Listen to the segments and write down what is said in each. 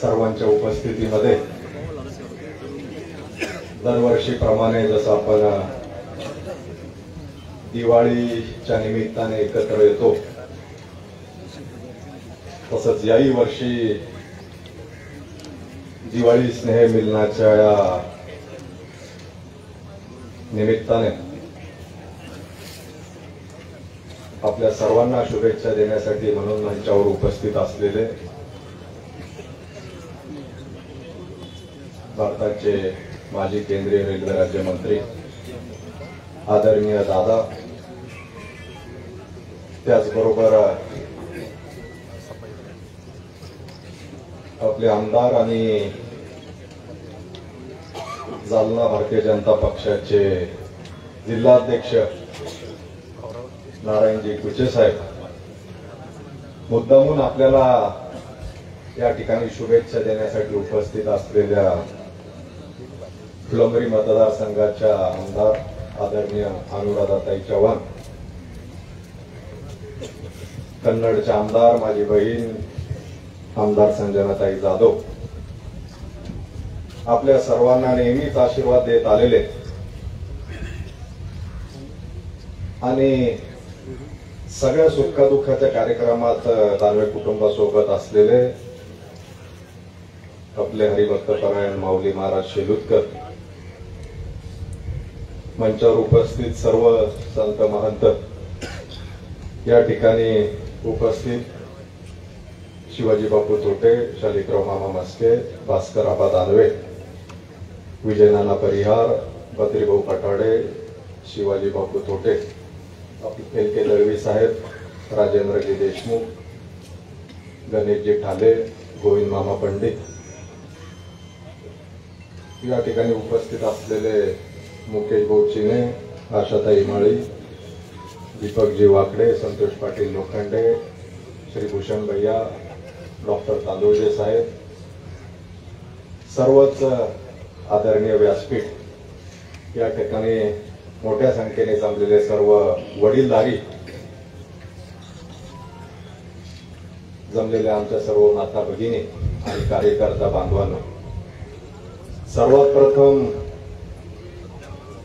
सर्वांच्या उपस्थितीमध्ये दरवर्षीप्रमाणे जसं आपण दिवाळीच्या निमित्ताने एकत्र येतो तसंच याही वर्षी दिवाळी स्नेह मिलनाच्या निमित्ताने आपल्या सर्वांना शुभेच्छा देण्यासाठी म्हणून मंचावर उपस्थित असलेले भारताचे माजी केंद्रीय रेल्वे राज्यमंत्री आदरणीय दादा, त्याचबरोबर आपले आमदार आणि जालना भारतीय जनता पक्षाचे जिल्हाध्यक्ष नारायणजी कुचे साहेब, मुद्दामून आपल्याला या ठिकाणी शुभेच्छा देण्यासाठी उपस्थित असलेल्या फुलंब्री मतदारसंघाच्या आमदार आदरणीय अनुराधाताई चव्हाण, कन्नडच्या आमदार माझी बहीण आमदार संजनाताई जाधव, आपल्या सर्वांना नेहमीच आशीर्वाद देत आलेले आणि सगळ्या सुखदुःखाच्या कार्यक्रमात दानवे कुटुंबासोबत असलेले आपले हरिभक्तपरायण माऊली महाराज शेलुतकर, मंचावर उपस्थित सर्व संत महंत, या ठिकाणी उपस्थित शिवाजी बापू तोटे, शालिकराव मामा मस्के, भास्कर आबा दानवे, विजयनाना परिहार, बद्रीभाऊ पटाडे, शिवाजी बापू तोटे, एल.के. दळवी साहेब, राजेंद्रजी देशमुख, गणेशजी ठाले, गोविंद मामा पंडित, या ठिकाणी उपस्थित असलेले मुकेश भाऊ चिने, आशाताई माळी, दीपकजी वाकडे, संतोष पाटील लोखंडे, श्रीभूषण भैया, डॉक्टर तांदुळजे साहेब, सर्वच आदरणीय व्यासपीठ, या ठिकाणी मोठ्या संख्येने जमलेले सर्व वडीलधारी, जमलेल्या आमच्या सर्व माता भगिनी आणि कार्यकर्ता बांधवांनो, सर्वात प्रथम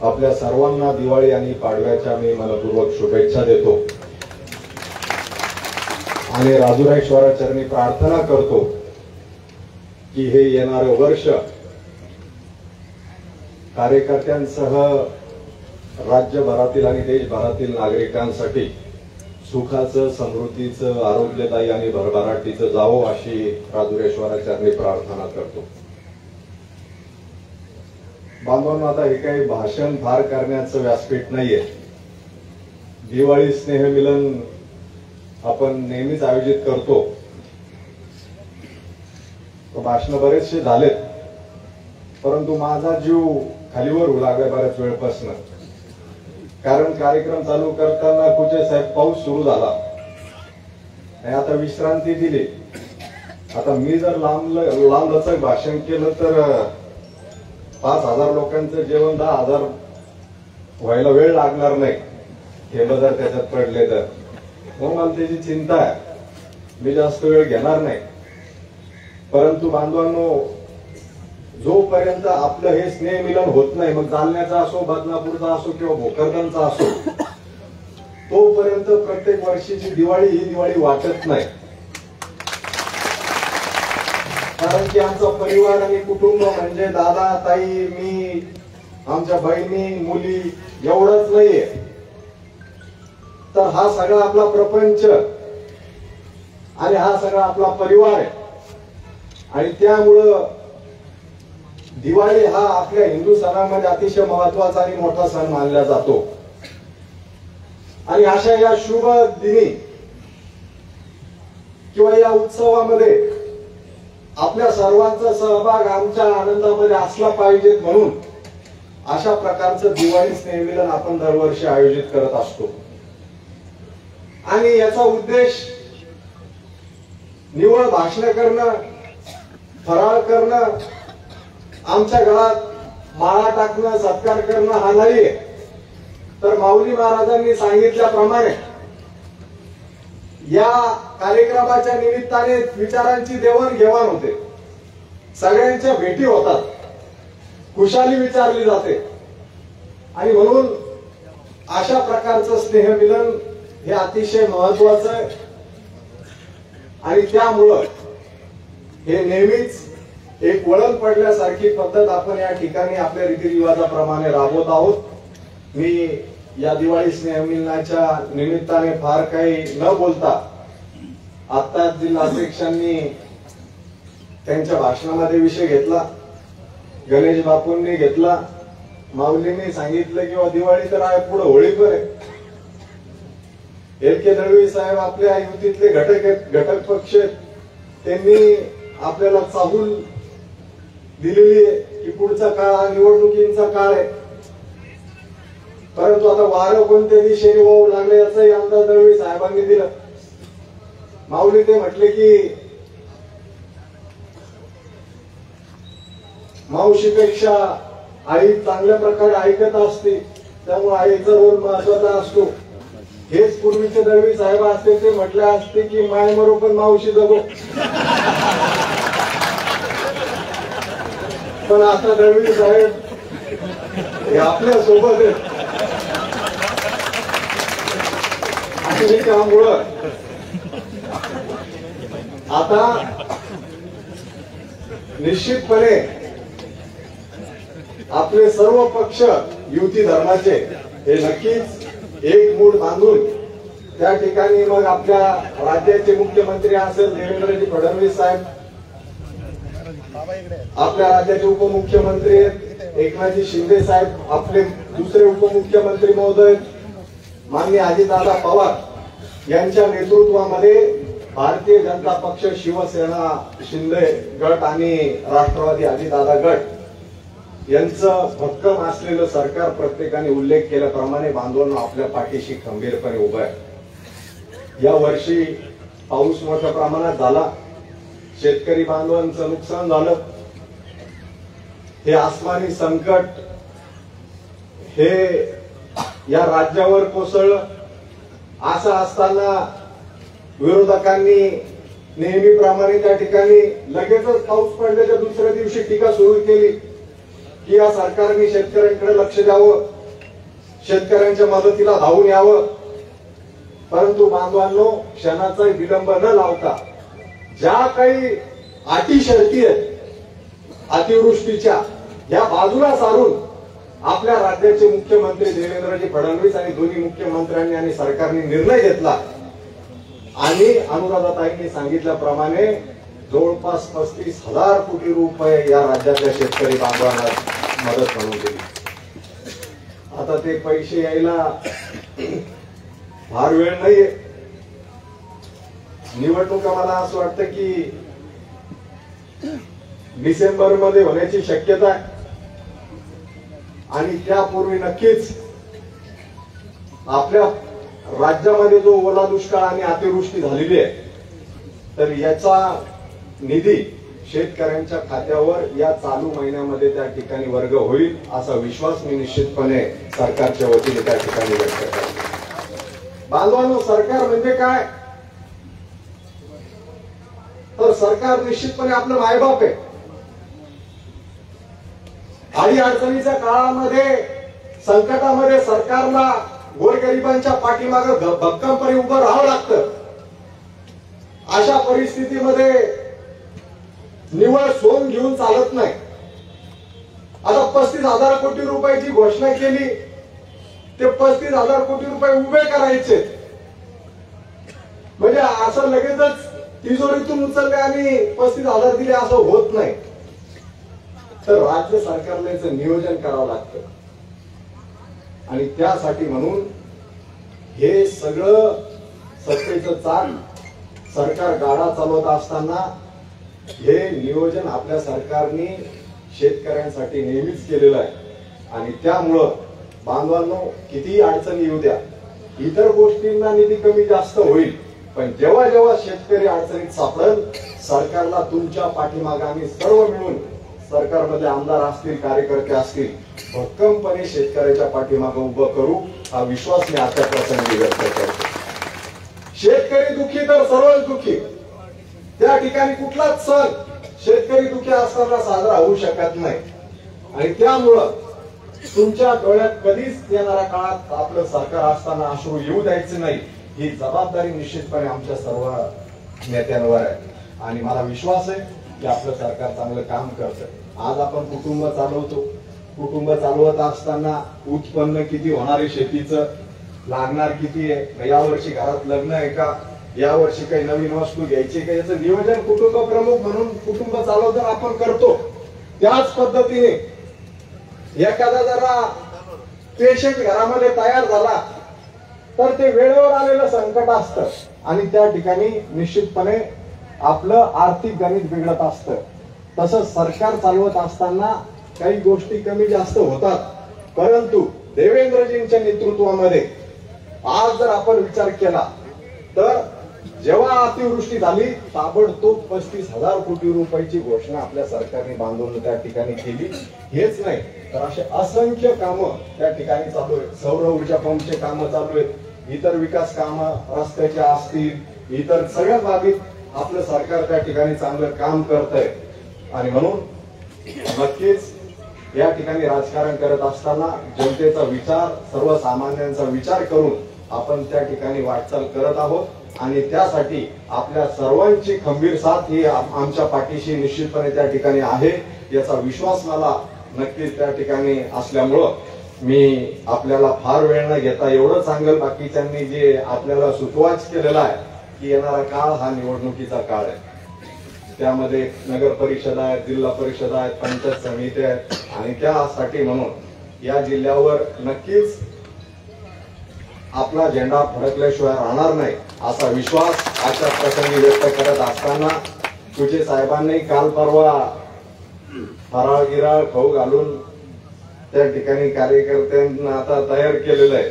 आपल्या सर्वांना दिवाळी आणि पाडव्याच्या मी मनपूर्वक शुभेच्छा देतो आणि राजुरायश्वराचरणी प्रार्थना करतो की हे येणारे वर्ष कार्यकर्त्यांसह राज्यभरातील आणि देशभरातील नागरिकांसाठी सुखाचं, समृद्धीचं, आरोग्यदायी आणि भरभराटीचं जावो अशी राजुरेश्वराचरणी प्रार्थना करतो. बांधवांनो, आता हे काही भाषण फार करण्याचं व्यासपीठ नाहीये. दिवाळी स्नेहमिलन आपण नेहमीच आयोजित करतो. भाषण बरेचसे झालेत, परंतु माझा जीव खालीवर होऊ लागला बऱ्याच वेळपासून. कारण कार्यक्रम चालू करताना कुचे साहेब पाऊस सुरू झाला आणि आता विश्रांती दिली. आता मी जर लांबलचक भाषण केलं तर 5,000 लोकांचं जेवण 10,000 व्हायला वेळ लागणार नाही, हे जर त्याच्यात पडले तर. मग मला त्याची चिंता आहे, मी जास्त वेळ घेणार नाही. परंतु बांधवांनो, जोपर्यंत आपलं हे स्नेह मिलन होत नाही, मग जालन्याचा असो, बदनापूरचा असो किंवा भोकरदनचा असो, तोपर्यंत प्रत्येक वर्षीची दिवाळी ही दिवाळी वाटत नाही. कारण की आमचा परिवार आणि कुटुंब म्हणजे दादा, ताई, मी, आमच्या बहिणी, मुली एवढंच नाहीये, तर हा सगळा आपला प्रपंच आणि हा सगळा आपला परिवार आहे. आणि त्यामुळं दिवाळी हा आपल्या हिंदू सणामध्ये अतिशय महत्वाचा आणि मोठा सण मानला जातो. आणि अशा या शुभ दिनी किंवा या उत्सवामध्ये आपल्या सर्वांचा सहभाग आमच्या आनंदामध्ये असला पाहिजे, म्हणून अशा प्रकारचं दिवाळी स्नेहमिलन आपण दरवर्षी आयोजित करत असतो. आणि याचा उद्देश निवळ भाषण करणं, फराळ करणं, आमच्या घरात माळा टाकणं, सत्कार करणं हा नाहीये. तर माऊली महाराजांनी सांगितल्याप्रमाणे या कार्यक्रमाच्या निमित्ताने विचारांची देवाणघेवाण होते. सगळ्यांच्या भेटी होतात, खुशाली विचारली जाते आणि म्हणून अशा प्रकारचं स्नेहमिलन हे अतिशय महत्वाचं आहे आणि त्यामुळं हे नेहमीच एक वळण पडल्यासारखी पद्धत आपण या ठिकाणी आपल्या रीतिरिवाजाप्रमाणे राबवत आहोत. मी या दिवाळी स्नेहमिलनाच्या निमित्ताने फार काही न बोलता आता जिल्हाध्यक्षांनी त्यांच्या भाषणामध्ये विषय घेतला, गणेश बापूंनी घेतला, माऊलींनी सांगितलं किंवा दिवाळी तर आहे, पुढे होळी पण आहे. एल के दळवी साहेब आपल्या युतीतले घटक पक्ष आहेत, त्यांनी आपल्याला चाहूल दिलेली आहे की पुढचा काळ निवडणुकींचा काळ आहे. परंतु आता वारं कोणत्या दिशेने वाहू लागले याचाही अंदाज दळवी साहेबांनी दिला. माऊली ते म्हटले की मावशीपेक्षा आई चांगल्या प्रकारे ऐकत असते, त्यामुळे आईचा रोल महत्वाचा असतो. हेच पूर्वीचे दळवी साहेब असते ते म्हटले असते की माय मरो पण मावशी जगो. पण आता दळवी साहेब हे आपल्या सोबत आहेत आणि त्यामुळं आता निश्चितपणे आपले सर्व पक्ष युती धर्माचे हे नक्कीच एक मूड बांधून त्या ठिकाणी मग आपल्या राज्याचे मुख्यमंत्री असेल देवेंद्रजी फडणवीस साहेब, आपल्या राज्याचे उपमुख्यमंत्री एकनाथजी शिंदे साहेब, आपले दुसरे उपमुख्यमंत्री महोदय माननीय अजितदादा पवार यांच्या नेतृत्वामध्ये भारतीय जनता पक्ष, शिवसेना, शिंदे गट आणि राष्ट्रवादी अजितदादा गट यांचं भक्कम असलेलं सरकार प्रत्येकाने उल्लेख केल्याप्रमाणे बांधवांना आपल्या पाठीशी खंबीरपणे उभं आहे. या वर्षी पाऊस मोठ्या प्रमाणात झाला, शेतकरी बांधवांचं नुकसान झालं. हे आसमानी संकट हे या राज्यावर कोसळलं. असं असताना विरोधकांनी नेहमीप्रमाणे त्या ठिकाणी लगेचच पाऊस पडल्याच्या दुसऱ्या दिवशी टीका सुरू केली की या सरकारने शेतकऱ्यांकडे लक्ष द्यावं, शेतकऱ्यांच्या मदतीला धावून यावं. परंतु बांधवांनो, क्षणाचा विलंब न लावता ज्या काही अटी शर्ती आहेत अतिवृष्टीच्या, या बाजूला सारून आपल्या राज्याचे मुख्यमंत्री देवेंद्रजी फडणवीस आणि दोन्ही मुख्यमंत्र्यांनी आणि सरकारने निर्णय घेतला आणि अनुराधाताईंनी सांगितल्याप्रमाणे जवळपास 35,000 कोटी रुपये या राज्यातल्या शेतकरी बांधवांना मदत म्हणून दिली. आता ते पैसे यायला फार वेळ नाहीये. निवडणुका मला असं वाटतं की डिसेंबर मध्ये होण्याची शक्यता आहे आणि त्यापूर्वी नक्कीच आपल्या राज्यामध्ये जो ओला दुष्काळ आणि अतिवृष्टी झालेली आहे तर याचा निधी शेतकऱ्यांच्या खात्यावर या चालू महिन्यामध्ये त्या ठिकाणी वर्ग होईल असा विश्वास मी निश्चितपणे सरकारच्या वतीने त्या ठिकाणी व्यक्त करतो. बांधवांनो, सरकार म्हणजे काय तर सरकार निश्चितपणे आपलं मायबाप आहे. आणि अडचणीच्या काळामध्ये, संकटामध्ये सरकारला गोरगरिबांच्या पाठीमागे भक्कमपणे उभं राहावं लागतं. अशा परिस्थितीमध्ये निव्वळ सोंग घेऊन चालत नाही. आता 35,000 कोटी रुपयाची घोषणा केली, ते 35,000 कोटी रुपये उभे करायचे म्हणजे असं लगेचच तिजोरीतून उचलले आणि 35,000 दिले असं होत नाही. तर राज्य सरकारला याचं नियोजन करावं लागतं आणि त्यासाठी म्हणून हे सगळं सत्तेचं चाल सरकार गाडा चालवत असताना हे नियोजन आपल्या सरकारने शेतकऱ्यांसाठी नेहमीच केलेलं आहे आणि त्यामुळं बांधवांनो, कितीही अडचणी येऊ द्या, इतर गोष्टींना निधी कमी जास्त होईल, पण जेव्हा जेव्हा शेतकरी अडचणीत सापडेल सरकारला तुमच्या पाठीमागे आम्ही सर्व मिळून, सरकारमध्ये आमदार असतील, कार्यकर्ते असतील, भक्कमपणे शेतकऱ्याच्या पाठीमागे उभं करू हा विश्वास मी आजच्या प्रसंगी व्यक्त करतो. शेतकरी दुखी तर सर्वच दुखी. त्या ठिकाणी कुठलाच सण शेतकरी शेतकरी दुःखी असताना साजरा होऊ शकत नाही. आणि त्यामुळं तुमच्या डोळ्यात कधीच येणाऱ्या काळात आपलं सरकार असताना अश्रू येऊ द्यायचं नाही. ही जबाबदारी निश्चितपणे आमच्या सर्व नेत्यांवर आहे. आणि मला विश्वास आहे की आपलं सरकार चांगलं काम करतं. आज आपण कुटुंब चालवतो. कुटुंब चालवत असताना उत्पन्न किती होणार आहे, शेतीचं लागणार किती आहे, यावर्षी घरात लग्न आहे का, यावर्षी काही नवीन वस्तू घ्यायची का, याचं नियोजन कुटुंब प्रमुख म्हणून कुटुंब चालवताना आपण करतो. त्याच पद्धतीने एखादा जरा पेशंट घरामध्ये तयार झाला तर ते वेळेवर आलेलं संकट असतं आणि त्या ठिकाणी निश्चितपणे आपलं आर्थिक गणित बिघडत असतं. तसंच सरकार चालवत असताना काही गोष्टी कमी जास्त होतात. परंतु देवेंद्रजींच्या नेतृत्वामध्ये आज जर आपण विचार केला तर जेव्हा अतिवृष्टी झाली ताबडतोब 35,000 कोटी रुपयाची घोषणा आपल्या सरकारने बांधून त्या ठिकाणी केली. हेच नाही तर असे असंख्य कामं त्या ठिकाणी चालू आहेत. सौर ऊर्जा पंपचे कामं चालू आहेत. इतर विकास कामं रस्त्याच्या असतील, इतर सगळ्या बाबतीत आपलं सरकार त्या ठिकाणी चांगलं काम करतंय. आणि म्हणून नक्कीच या ठिकाणी राजकारण करत असताना जनतेचा विचार, सर्वसामान्यांचा विचार करून आपण त्या ठिकाणी वाटचाल करत आहोत. आणि त्यासाठी आपल्या सर्वांची खंबीर साथ ही आमच्या पाठीशी निश्चितपणे त्या ठिकाणी आहे, याचा विश्वास मला नक्कीच त्या ठिकाणी असल्यामुळं मी आपल्याला फार वेळ न घेता एवढं सांगेल, बाकीच्यांनी जे आपल्याला सुतवाच केलेला आहे की येणारा काळ हा निवडणुकीचा काळ आहे. त्यामध्ये नगर परिषद आहेत, जिल्हा परिषद आहेत, पंचायत समिती आहेत. आणि त्यासाठी म्हणून या जिल्ह्यावर नक्कीच आपला झेंडा फडकल्याशिवाय राहणार नाही असा विश्वास आजच्या प्रसंगी व्यक्त करत असताना तुझे साहेबांनी काल परवा फराळ गिराळ खाऊ घालून त्या ठिकाणी कार्यकर्त्यांना आता तयार केलेलं आहे.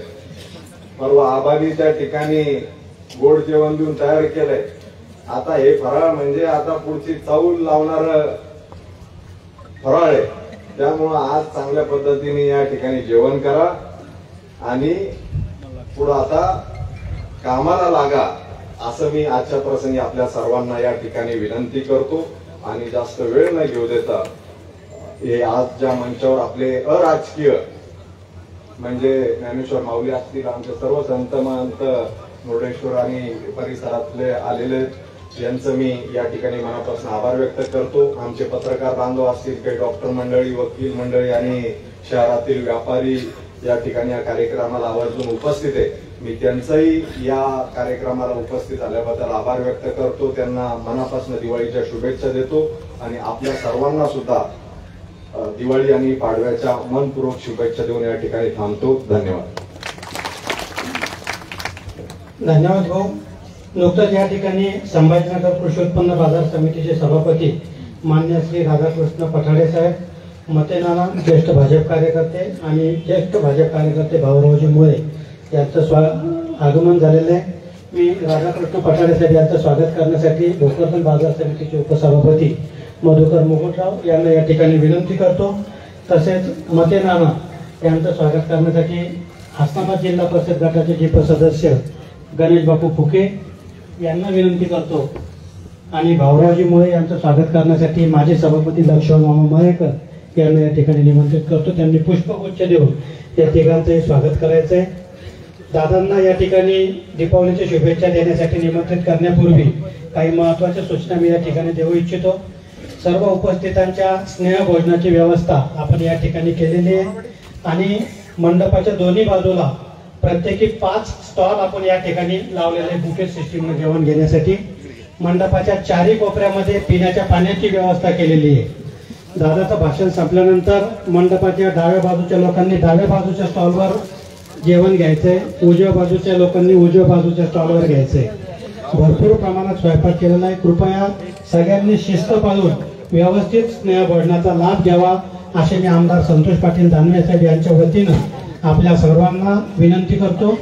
परवा आबांनी त्या ठिकाणी गोड जेवण देऊन तयार केलंय. आता हे फराळ म्हणजे आता पुढची चाऊल लावणार फराळ आहे. त्यामुळं आज चांगल्या पद्धतीने या ठिकाणी जेवण करा आणि पुढे आता कामाला लागा असं मी आजच्या प्रसंगी आपल्या सर्वांना या ठिकाणी विनंती करतो. आणि जास्त वेळ न घेऊ देता हे आज ज्या मंचावर आपले अराजकीय म्हणजे ज्ञानेश्वर माऊली असतील, आमचे सर्व संत महंत मुर्डेश्वर आणि परिसरातले आलेले यांचं मी या ठिकाणी मनापासून आभार व्यक्त करतो. आमचे पत्रकार बांधव असतील, काही डॉक्टर मंडळी, वकील मंडळी आणि शहरातील व्यापारी या ठिकाणी या कार्यक्रमाला आवर्जून उपस्थित आहे. मी त्यांचाही या कार्यक्रमाला उपस्थित झाल्याबद्दल आभार व्यक्त करतो. त्यांना मनापासून दिवाळीच्या शुभेच्छा देतो आणि आपल्या सर्वांना सुद्धा दिवाळी आणि पाडव्याच्या मनपूर्वक शुभेच्छा देऊन या ठिकाणी थांबतो. धन्यवाद. धन्यवाद भाऊ. नुकतंच या ठिकाणी संभाजीनगर कृषी उत्पन्न बाजार समितीचे सभापती मान्य श्री राधाकृष्ण पठाडे साहेब, मतेनाना ज्येष्ठ भाजप कार्यकर्ते आणि ज्येष्ठ भाजप कार्यकर्ते भाऊरावजी मुळे यांचं आगमन झालेलं आहे. मी राधाकृष्ण पठाडे साहेब यांचं स्वागत करण्यासाठी भोकरदन बाजार समितीचे उपसभापती मधुकर मुकुटराव यांना या ठिकाणी विनंती करतो. तसेच मतेनाना यांचं स्वागत करण्यासाठी हसनाबाद जिल्हा परिषद गटाचे जीप सदस्य गणेश बापू फुके यांना विनंती करतो. आणि भाऊरावजी मुळे यांचं स्वागत करण्यासाठी माजी सभापती लक्ष्मण मामा मयेकर यांना या ठिकाणी निमंत्रित करतो. त्यांनी पुष्पगुच्छ देऊन या तिघांचंही स्वागत करायचंय. दादांना या ठिकाणी दीपावलीच्या शुभेच्छा देण्यासाठी निमंत्रित करण्यापूर्वी काही महत्वाच्या सूचना मी या ठिकाणी देऊ इच्छितो. सर्व उपस्थितांच्या स्नेह भोजनाची व्यवस्था आपण या ठिकाणी केलेली आहे आणि मंडपाच्या दोन्ही बाजूला प्रत्येकी 5 स्टॉल आपण या ठिकाणी लावलेले बुफे सिस्टीम जेवण घेण्यासाठी. मंडपाच्या चारही कोपऱ्यामध्ये पिण्याच्या पाण्याची व्यवस्था केलेली आहे. दादाचं भाषण संपल्यानंतर मंडपाच्या डाव्या बाजूच्या लोकांनी डाव्या बाजूच्या स्टॉलवर जेवण घ्यायचंय, उजव्या बाजूच्या लोकांनी उजव्या बाजूच्या स्टॉलवर घ्यायचंय. भरपूर प्रमाणात स्वयंपाक केलेला आहे. कृपया सगळ्यांनी शिस्त पाळून व्यवस्थित स्नेहभोजनाचा लाभ घ्यावा असे मी आमदार संतोष पाटील दानवे साहेब यांच्या वतीनं आपल्या सर्वांना विनंती करतो.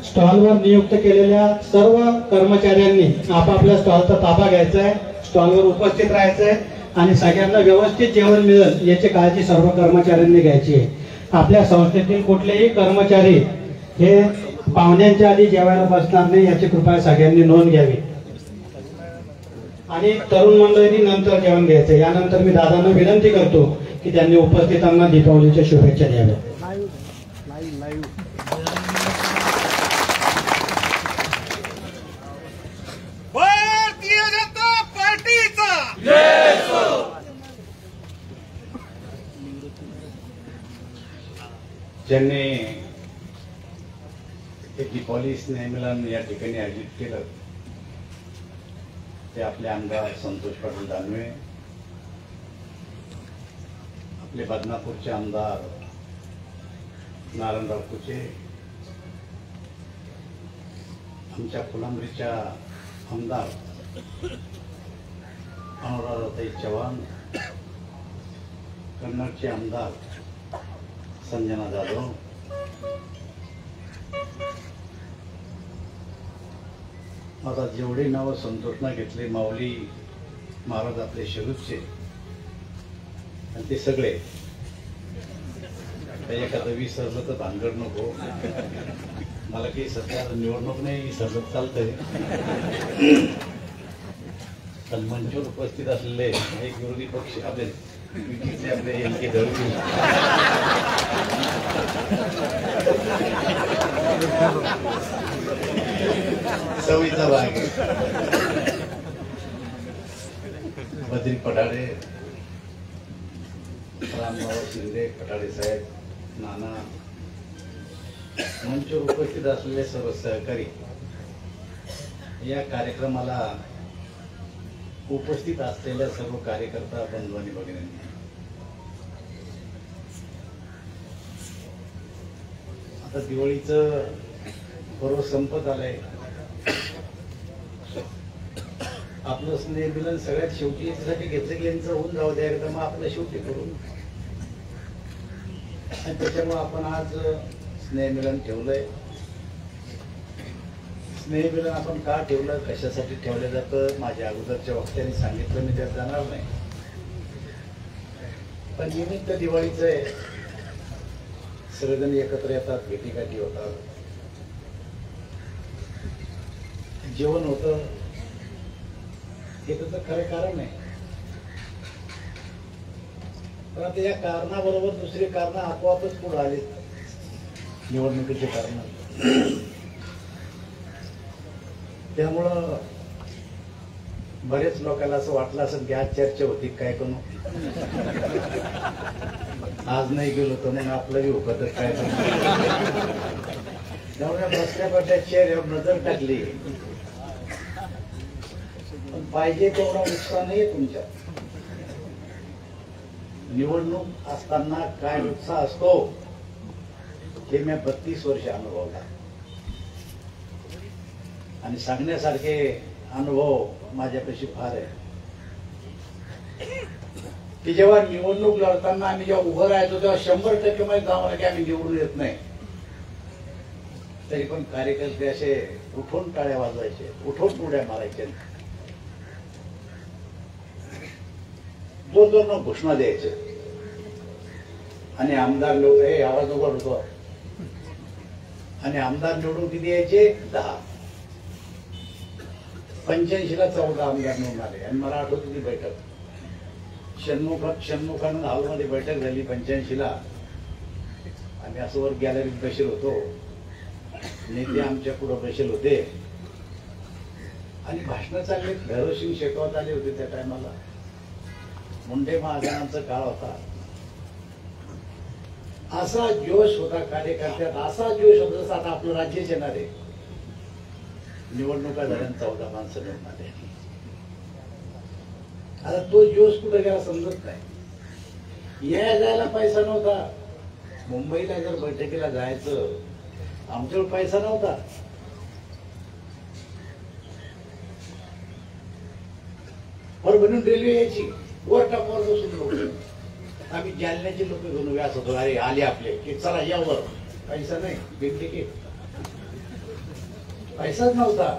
स्टॉलवर नियुक्त केलेल्या सर्व कर्मचाऱ्यांनी आपापल्या स्टॉलचा ताबा घ्यायचा आहे, स्टॉलवर उपस्थित राहायचं आहे आणि सगळ्यांना व्यवस्थित जेवण मिळेल याची काळजी सर्व कर्मचाऱ्यांनी घ्यायची आहे. आपल्या संस्थेतील कुठलेही कर्मचारी हे पाहुण्यांच्या आधी जेवायला बसणार नाही याची कृपया सगळ्यांनी नोंद घ्यावी. आणि तरुण मंडळींनी नंतर जेवण घ्यायचं. यानंतर मी दादांना विनंती करतो की त्यांनी उपस्थितांना दीपावलीच्या शुभेच्छा द्याव्या. भारतीय जनता पार्टीचा ज्यांनी दीपावली स्नेहमिलन या ठिकाणी आयोजित केलं ते आपले आमदार संतोष पाटील दानवे, आपले बदनापूरचे आमदार नारायणराव कुचे, आमच्या फुलांब्रीच्या आमदार अनुराधाताई चव्हाण, कन्नडचे आमदार संजना जाधव, आता जेवढे नावं संतोषना घेतले माऊली महाराज आपले शेलूरचे आणि ते सगळे एखादं विसरलं तर भानगड नको. मला काही सध्या निवडणूक नाही विसरलं चालतंय. पण मंचावर उपस्थित असलेले एक विरोधी पक्ष आपले आपले एल के धरू सवयीचा भाग बद्री पठाडे, रामभाऊ शिंदे, पठाडे साहेब, नाना, मंचावर उपस्थित असलेले सर्व सहकारी, या कार्यक्रमाला उपस्थित असलेल्या सर्व कार्यकर्ता बंधू आणि भगिनींनी, आता दिवाळीचं पर्व संपत आलंय. आपलं स्नेहमिलन सगळ्यात शेवटी याच्यासाठी घेतलं की यांचं होऊन जाऊ द्या एकदा, मग आपलं शेवटी करू. आणि त्याच्यामुळे आपण आज स्नेहमिलन ठेवलंय. स्नेहमिलन आपण का ठेवलं, कशासाठी ठेवलं जातं, माझ्या अगोदरच्या वक्त्यांनी सांगितलं, मी त्यात जाणार नाही. पण निमित्त दिवाळीचं आहे, सगळेजण एकत्र येतात, भेटीगाठी होतात, जेवण होतं. हे त्याचं खरं कारण आहे. पण आता या कारणाबरोबर दुसरी कारण आपोआपच पुढे आली, निवडणुकीचे कारण. त्यामुळं बरेच लोकांना असं वाटलं असं की आज चर्चा होती काय करू, आज नाही गेलो तर मग आपलं बी होतं काय करू. त्यामुळे बसल्या बसल्या चेहऱ्यावर नजर टाकली. पण पाहिजे तेवढा उत्साह नाही तुमच्या. निवडणूक असताना काय उत्साह असतो हे मी 32 वर्ष अनुभवला आणि सांगण्यासारखे अनुभव माझ्यापाशी फार आहे. की जेव्हा निवडणूक लढताना आम्ही जेव्हा उभं राहायचो तेव्हा 100% मध्ये जावं की आम्ही निवडून येत नाही, तरी पण कार्यकर्ते असे उठून टाळ्या वाजवायचे, उठून उड्या मारायचे, जोर घोषणा द्यायचे. आणि आमदार लोक हे आवाज उघड होतो. आणि आमदार निवडून किती यायचे? 10. 85ला 14 आमदार निवडून आले. आणि मला आठवत ती बैठक षण्मुखानंद हॉलमध्ये बैठक झाली 85ला. आम्ही असं वर गॅलरीत बसेल होतो, नेते आमच्या पुढे बसेल होते आणि भाषण चालले. भैरवसिंग शेखावत आले होते त्या टायमाला. मुंडे महाजनांचा काळ होता. असा जोश होता कार्यकर्त्यात, असा जोश होता जसं आता आपलं राज्यच येणार आहे. निवडणुका झाल्या 14 माणसं निवडून आले. आता तो जोश कुठे गेला समजत नाही. या जायला पैसा नव्हता. मुंबईला जर बैठकीला जायचं आमच्याकडे पैसा नव्हता. परभणीहून रेल्वे यायची, वर टापावर बसून लोक. आम्ही जालन्याचे लोक घेऊन व्यास होतो, अरे आले आपले की चला यावर. पैसा नाही, बिग तिकीट, पैसाच नव्हता.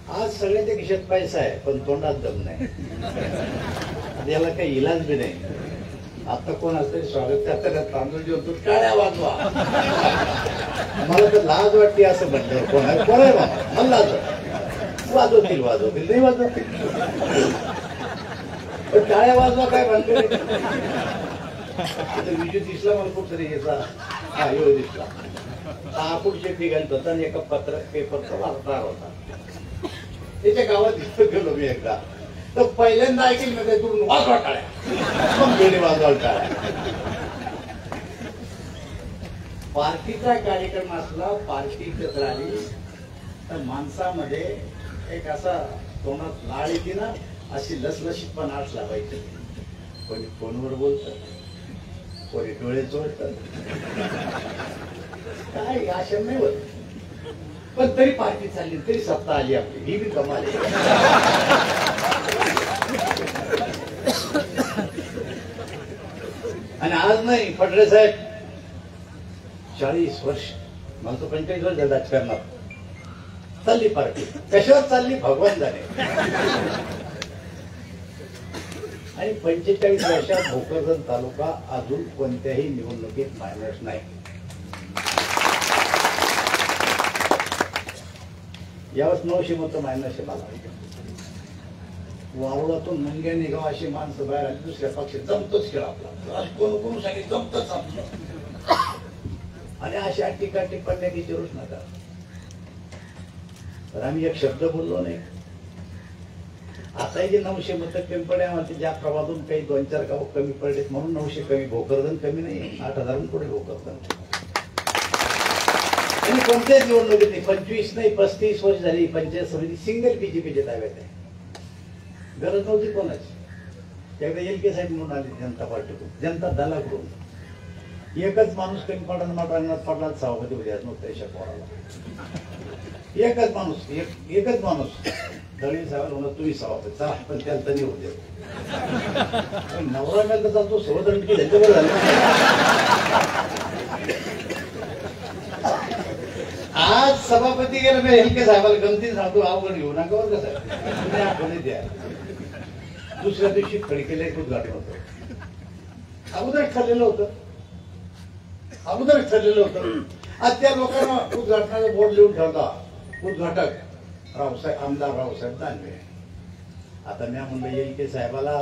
आज सगळ्याच्या खिशात पैसा आहे पण तोंडात दम नाही. याला काही इलाज बी नाही. आता कोण असतं स्वागत करताना तांदूळ जेवतो, टाळ्या वाजवा. मला तर लाज वाटते असं म्हटलं. कोण आहे मला लाज वाटते. वाजवतील नाही वाजवतील, पण टाळ्या वाजवा काय भानगड आहे? विजू दिसला मला कुठतरी याचा हा यो दिसला, आकुडचे निघाल होता आणि एका पेपरचा वार्ताहर होता, त्याच्या गावात गेलो मी एकदा, तर पहिल्यांदा ऐकेल मी काय करून वाजवा टाळ्या, मग गेले वाजवा टाळ्या. पार्टीचा कार्यक्रम असला, पार्टी एकत्र आली तर माणसामध्ये एक असा तोंडात लाळ येते ना, अशी लसलशीतपणा असला पाहिजे. कोणी फोनवर बोलतात, कोणी डोळे चोळतात, काय आशा नाही होत, पण तरी पार्टी चालली, तरी सत्ता आली आपली, ही बी कमाल आहे. आणि आज नाही, फडरे साहेब 40 वर्ष, मला तो 45 वर्ष झालं राजकारणात, चालली पार्टी, कशावर चालली भगवान जाणे. आणि 45 वर्षात भोकरदन तालुका अजून कोणत्याही निवडणुकीत मायनस नाही. यावेळेस 900 मतं मायनस आहे. मला वारुळातून मुंग्या निघाव अशी माणसं बाहेर आली, दुसऱ्या पक्षात जमतोच खेळ आपला, कोण कोण सांगितलं जमतच आपलं. आणि अशा टीका टिप्पण्या जरूर नका. तर आम्ही एक शब्द बोललो नाही. आताही जे 900 मतं कमी पडल्या, म्हणते ज्या प्रभातून काही 2-4 गाव कमी पडलेत म्हणून 900 कमी. भोकरदन कमी नाही, 8,000 पुढे भोकरदन. आणि कोणत्याच निवडणुकीत नाही, 25 नाही 35 वर्ष झाली पंचायत समिती सिंगल बीजेपीच्या ताब्यात आहे. गरज नव्हती कोणाची. एकदा LK साहेब म्हणून आले जनता पार्टीकडून, जनता दलाकडून. एकच माणूस कमी पडला सभापती उद्या नव्हत्या अशा पोराला. एकच माणूस दळवी साहेब म्हणून तुम्ही सभापती चला, पण त्याला तरी होऊ दे. नवरा मेल तर तो सोदरण की त्यांच्यावर झालं. आज सभापती गेला मी LK साहेबाला गमतीने सांगतो, अवघड घेऊ नका बरं कसं तुम्ही आठवणी द्या. दुसऱ्या दिवशी खडकेला एक उद्घाटन होतं. अगोदरच ठरलेलं होतं. आज त्या लोकांना उद्घाटनाचा बोर्ड लिहून ठेवता, उद्घाटक आमदार रावसाहेब दानवे. आता मी म्हणलं LK साहेबाला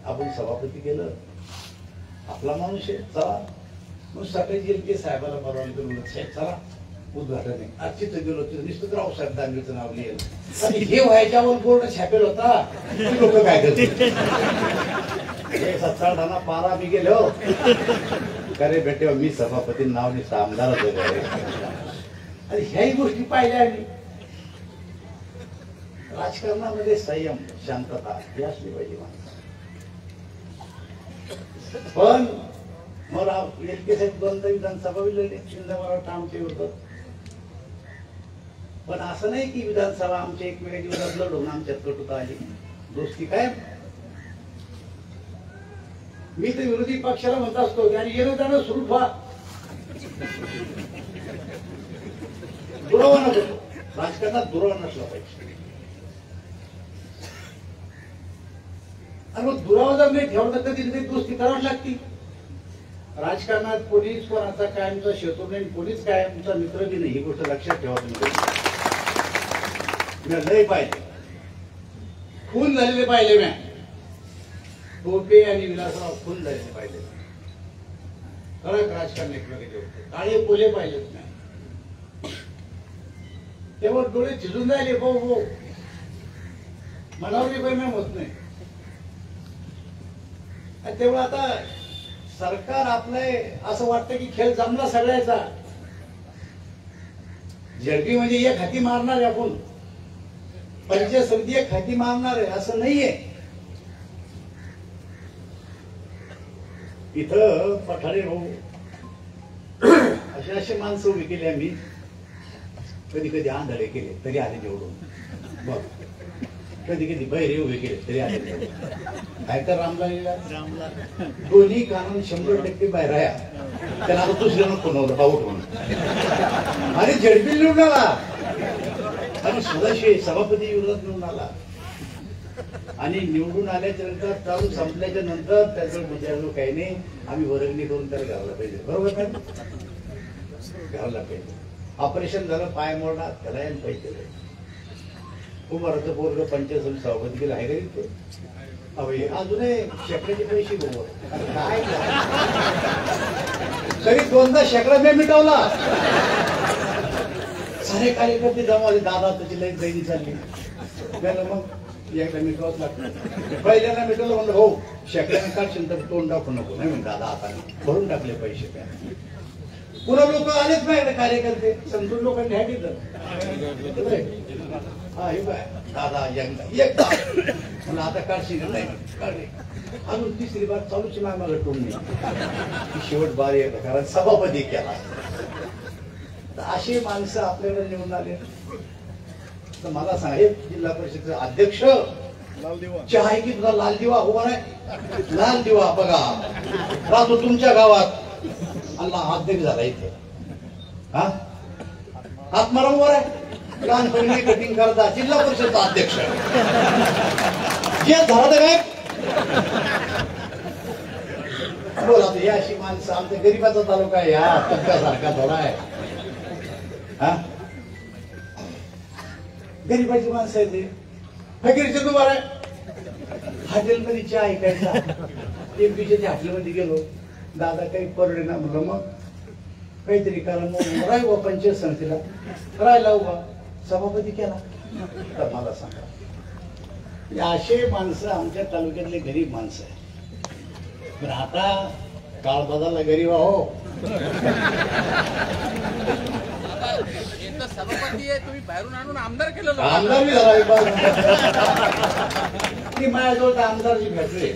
आपण सभापती केलं, आपला माणूस आहे, चला. मग सकाळी LK साहेबाला परवानगी साहेब चला उद्घाटन आहे. आज तिथं गेलो, तिथं नुसतं रावसाहेब दानवेचं नाव लिहिलं. आणि हे व्हायच्यावर बोर्ड छापेल होता, लोक काय करते 7-8 आणा पारा मी गेलो. अरे बेटे मी सभापती नाव नाही, आमदारच वगैरे. आणि ह्याही गोष्टी पाहिल्या आम्ही. राजकारणामध्ये संयम, शांतता ही असली पाहिजे माणसं. पण मग LK साहेब 2 विधानसभा विलगले, शिंदेवाला आमचे होतं. पण असं नाही की विधानसभा आमच्या एकमेकांच्या विरोधात लढून आमच्यात कटुता आली, दोस्ती काय. मी तर विरोधी पक्षाला म्हणत असतो की आणि येणं जाणं सुरू व्हा. दुरावा नको, राजकारणात दुरावा नसला पाहिजे. आणि मग दुरावा जर नाही ठेवला तर कधी दोस्ती करावी लागती. राजकारणात कोणीच कोणाचा कायमचा शत्रू नाही, कोणीच कायमचा मित्र बी नाही. ही गोष्ट लक्षात ठेवा तुम्ही. लय पाहिजे, खून झालेले पाहिले मॅ टोपे आणि विलासराव, खून झालेले पाहिले. कडक राजकारण एकमेकांचे होते, काळे पोले पाहिजेत नाही. तेव्हा डोळे झिजून राहिले, भाऊ मनावर परिणाम होत नाही. तेव्हा आता सरकार आपलं असं वाटतं की खेळ जमला सगळ्याचा. झडपी म्हणजे एक हाती मारणार आहे आपण, पंचायत समिती एक हाती मारणार आहे असं नाहीये. इथं पठारे भाऊ असे माणसं उभी केली आम्ही. कधी कधी आंधळे केले तरी आले निवडून, बघ कधी कधी बहिरे उभे केले तरी आले निवडून. काय तर रामला दोन्ही कानून 100% बाहेर आहे. त्याला आता दुसऱ्यानं पुनवलं पाऊट म्हणून. अरे झडपी निवडून आला आणि सदाशिव सभापती विरोधात निवडून आला. आणि निवडून आल्याच्या नंतर चालू संपल्याच्या नंतर त्याचं विचारलं काही नाही, आम्ही वर्गणी करून त्याला घालला पाहिजे. बरोबर काय, घालला पाहिजे. ऑपरेशन झालं, पाय मोडला, त्याला पैसे दिले. उभाराचं पोरग पंचायत समिती सभापती केलं आहे का इथे? अहो हे अजूनही शेकड्याचे पैसे बघू काय तरी 2दा शेकडा मी मिटवला. सारे कार्यकर्ते जमा झाले. दादा त्याची लई दैनी चालली. मग एकदा मिटवाच लागतं. पहिल्यांदा मिटवलं म्हणलं हो शेकड्याने काढशील तर तोंड दाखवू नको. नाही म्हणून दादा आता भरून टाकले पैसे. त्या पुन्हा लोक आलेच नाही कार्यकर्ते समजून लोकांनी ह्या केलं. हा हे काय दादा एकदा म्हणलं आता काढशील नाही काढले. अजून 3री बार चालूच नाही मला टोमणी. शेवट बार येत कारण सभापती केला. तर अशी माणसं आपल्याकडे निवडून आले. तर मला सांगा हे जिल्हा परिषदेचे अध्यक्ष चहा आहे की तुला लाल दिवा उभा आहे. लाल दिवा बघा राहतो तुमच्या गावात. अल्ला अध्यक्ष झाला इथे. हा आत्माराम वर आहे. लहानपणी कटिंग करता जिल्हा परिषदचा अध्यक्ष जे झालं काय बोला. ही अशी माणसं आमच्या गरीबाचा तालुका आहे. या तुमच्यासारखा थोडा आहे. हा गरीबाची माणसं आहे ते. फकीरचे दुबार आहे. हॉटेलमध्ये चहा ऐकायचा. एक दिवशी हॉटेलमध्ये गेलो. दादा काही परवडे ना म्हणलं मग काहीतरी कारण मग राही बा पंचायत समितीला राहायला उभा सभापती केला. तर मला सांगा असे माणसं आमच्या तालुक्यातले गरीब माणसं आहे. पण आता काळ बदलला गरीब हो. सभापती आहे तुम्ही बाहेरून आणून आमदार केलं. आमदार बी झाला. ती माझ्याजवळ आमदारची भेटले.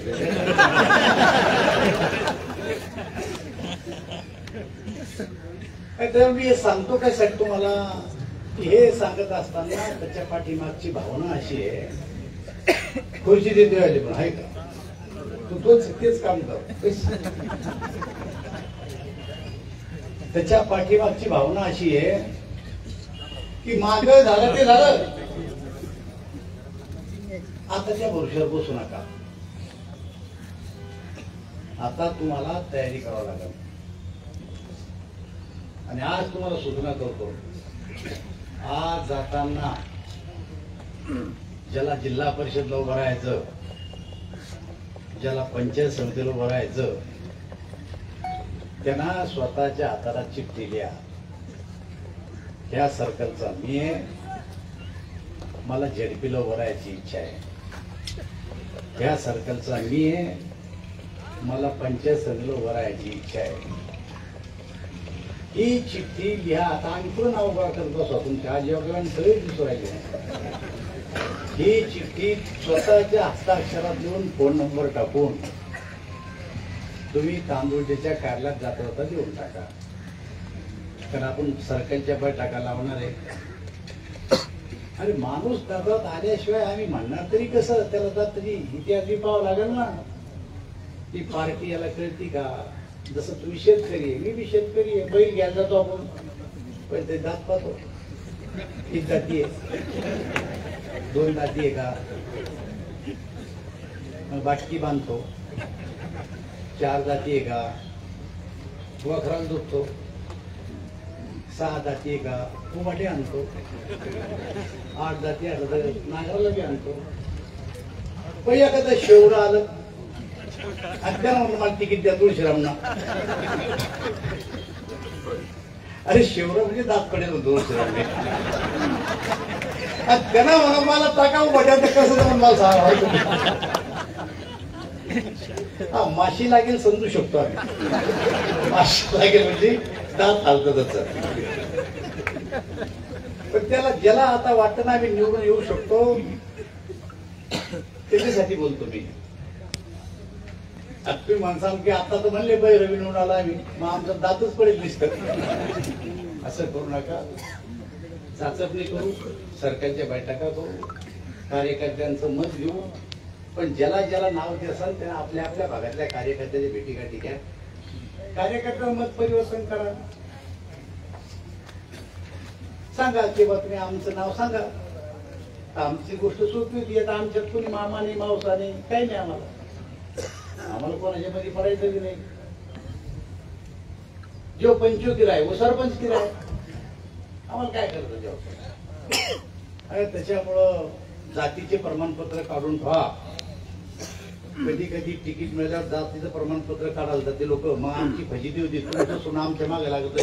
तर मी सांगतो काय साठी तुम्हाला हे सांगत असताना त्याच्या पाठीमागची भावना अशी आहे. खुर्ची देते आली पण आहे का तू तोच तेच काम कर. त्याच्या पाठीमागची भावना अशी आहे की माग झालं ते झालं. आता त्या भरोश्यावर बसू नका. आता तुम्हाला तयारी करावी लागेल. आणि आज तुम्हाला सूचना करतो. आज जाताना ज्याला जिल्हा परिषदला उभं राहायचं ज्याला पंचायत समितीला उभं राहायचं त्यांना स्वतःच्या हाताला चिठ्ठी लिहा. ह्या सर्कलचा मी आहे. मला झेडपीला उभं राहायची इच्छा आहे. ह्या सर्कलचा मी आहे. मला पंचायत समितीला उभं राहायची इच्छा आहे. ही चिठ्ठी लिहा. आता आम्ही पुढे नाव उभा करतो असो तुमच्या आज योगाने सगळे दिसू राहिले. ही चिठ्ठी स्वतःच्या हस्ताक्षरात लिहून फोन नंबर टाकून तुम्ही तांदूळच्या कार्यालयात जाता जाता देऊन टाका. कारण आपण सर्कलच्या बैठका लावणार आहे. अरे माणूस डब्यात आल्याशिवाय आम्ही म्हणणार तरी कसं. त्याला जात तरी इतिहास पाहावं लागेल ना. ती पार्टी याला कळती का. जसं तुम्ही शेतकरी आहे मी बी शेतकरी आहे. बैल घ्यायला जातो आपण पण ते दात पाहतो. एक दाती आहे 2 दाती आहे का. मग बाटकी बांधतो. 4 दाती आहे का. वखराला दुखतो. 6 दाती आहे का. उमाटे आणतो. 8 दाती आलं तर नांगराला बी आणतो. पण एखादा शेवडं आलं अद्यान मला तिकीट द्या तुळशीरामना. अरे शेवरा म्हणजे दात पडेल तुळशीरामने. त्यांना म्हणा मला टाकावं बट्यात कसं म्हणून मला सांगा. हा माशी लागेल समजू शकतो आम्ही. माशी लागेल म्हणजे दात हालतं त्याच. पण त्याला ज्याला आता वाटतं ना आम्ही निवडून येऊ शकतो त्याच्यासाठी बोलतो मी. तुम्ही माणसाल की आता तर म्हणले बाई रवी निवडून आला आम्ही मग आमचं दातच पडेल दिसत. असं करू नका. चाचपणी करू. सरकारच्या बैठका करू. कार्यकर्त्यांचं मत घेऊ. पण ज्याला ज्याला नाव ते असाल त्यांना आपल्या आपल्या भागातल्या कार्यकर्त्याच्या भेटीगाठी घ्या. कार्यकर्त्यांना मत परिवर्तन करा. सांगा किंवा तुम्ही आमचं नाव सांगा. आमची गोष्ट सोपी होती. आता आमच्यात कोणी मामाने मावसाने काही नाही. आम्हाला कोणाच्या मध्ये पडायचं की नाही. जो पंचो किराय वो सरपंच किराय आम्हाला काय करतो जेव्हा आणि त्याच्यामुळं जातीचे प्रमाणपत्र काढून ठेवा. कधी कधी तिकीट मिळाल्यावर जातीचं प्रमाणपत्र काढायला जाते लोक, मग आमची फजिती होती, तुमचं सुना आमच्या मागे लागत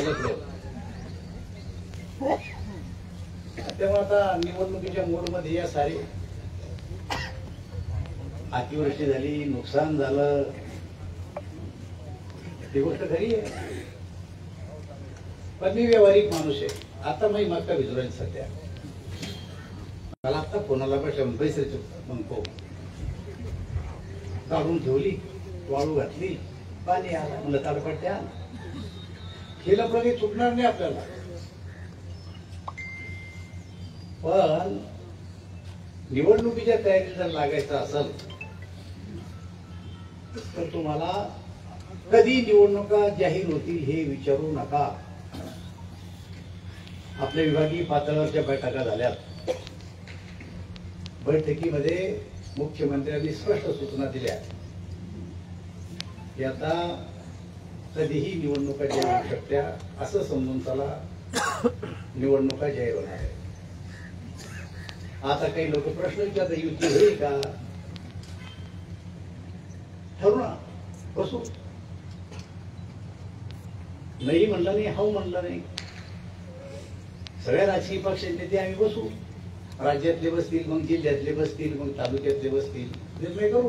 तेव्हा आता निवडणुकीच्या मोडमध्ये या सारे अतिवृष्टी झाली, नुकसान झालं, ती गोष्ट खरी आहे. पण मी व्यावहारिक माणूस आहे. आता मी मक्का भिजवायला सध्या मला आता कोणाला बसल्यावर पैसे म्हणतो काढून ठेवली, वाळू घातली, पाणी आला, म्हणलं ताडपट्ट्या केलं प्रगती चुकणार नाही आपल्याला. पण निवडणुकीच्या तयारीत जर लागायचं असेल तर तुम्हाला कधी निवडणुका जाहीर होतील हे विचारू नका. आपल्या विभागीय पातळीवरच्या बैठका झाल्यात. बैठकीमध्ये मुख्यमंत्र्यांनी स्पष्ट सूचना दिल्या की आता कधीही निवडणुका जाहीर होऊ शकत्या, असं समजून चला निवडणुका जाहीर होणार आहे. आता काही लोक प्रश्न विचारतात, युती होईल का? ठरू ना, बसू. नाही म्हणलं नाही, हाऊ म्हणलं नाही. सगळ्या राजकीय पक्षांचे ते आम्ही बसू. राज्यातले बसतील, मग जिल्ह्यातले बसतील, मग तालुक्यातले बसतील, निर्णय करू.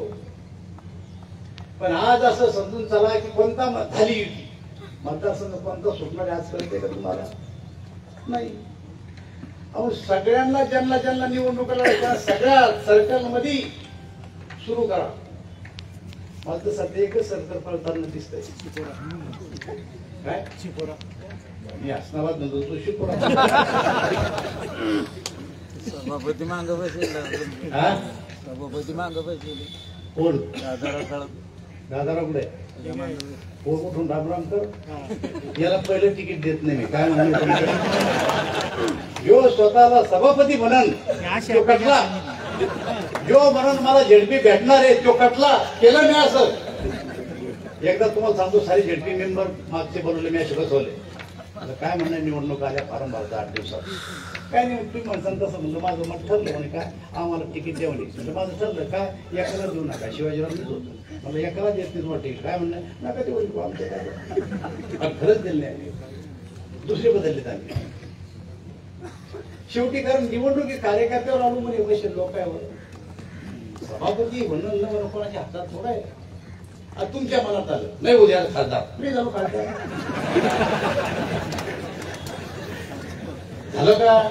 पण आज असं समजून चला की कोणता झाली युती, मतदारसंघ कोणता सुटणार आजपर्यंत का तुम्हाला नाही. अहो सगळ्यांना ज्यांना ज्यांना निवडणुका लढायच्या सगळ्या सर्कलमध्ये सुरू करा. मला तर सध्या एकच सर्कल पळताना दिसतंय. काय मी हसनाबाद म्हणतो, तो शिकवला सभापती मांग बसेल, सभापती मांग बसेल. कोण? दादारा दादाराव कुठे? कोण कुठून रामराम कर. याला पहिलं तिकीट देत नाही मी. काय म्हणतो जो स्वतःला सभापती म्हणून तो कटला, जो म्हणून मला झेडपी भेटणार आहे तो कटला. केलं मी असं. एकदा तुम्हाला सांगतो, सारे झेडपी मेंबर मागचे बोलवले, मी असे बसवले. काय म्हणणं, निवडणूक आल्या फारम भरता 8 दिवसात. काय नाही, तुम्ही म्हणसान तसं म्हणलं. माझं मत ठरलं म्हणे काय आम्हाला तिकीट द्या म्हणे. म्हणजे माझं ठरलं काय, एकाला देऊ नका. शिवाजीरावनेच होतं, मला एकाला देत नाही तुम्हाला तिकीट. काय म्हणणं, नका ते बोलू आमच्या काय खरंच दिलं नाही आम्ही. दुसरे बदलले आम्ही शेवटी. कारण निवडणुकी कार्यकर्त्यावर आलो म्हणे पैसे लोकांवर. सभापती म्हणून न म्हणून कोणाच्या हातात थोडा आहे. तुमच्या मनात आलं नाही, उद्या खासदार मी झालो खासदार. झालं का?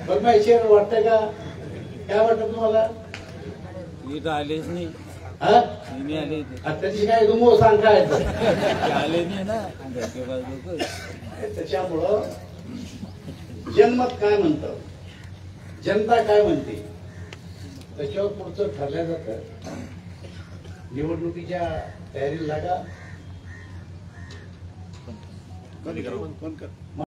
बरं माहिती वाटतंय का? काय वाटत तुम्हाला? इथं आलेच नाही. हा आले त्याची काय तुम्ही सांग काय आले नाही ना. त्याच्यामुळं जनमत काय म्हणतं, जनता काय म्हणते, त्याच्यावर पुढचं ठरल्या जातं. निवडणुकीच्या तयारीला लागा.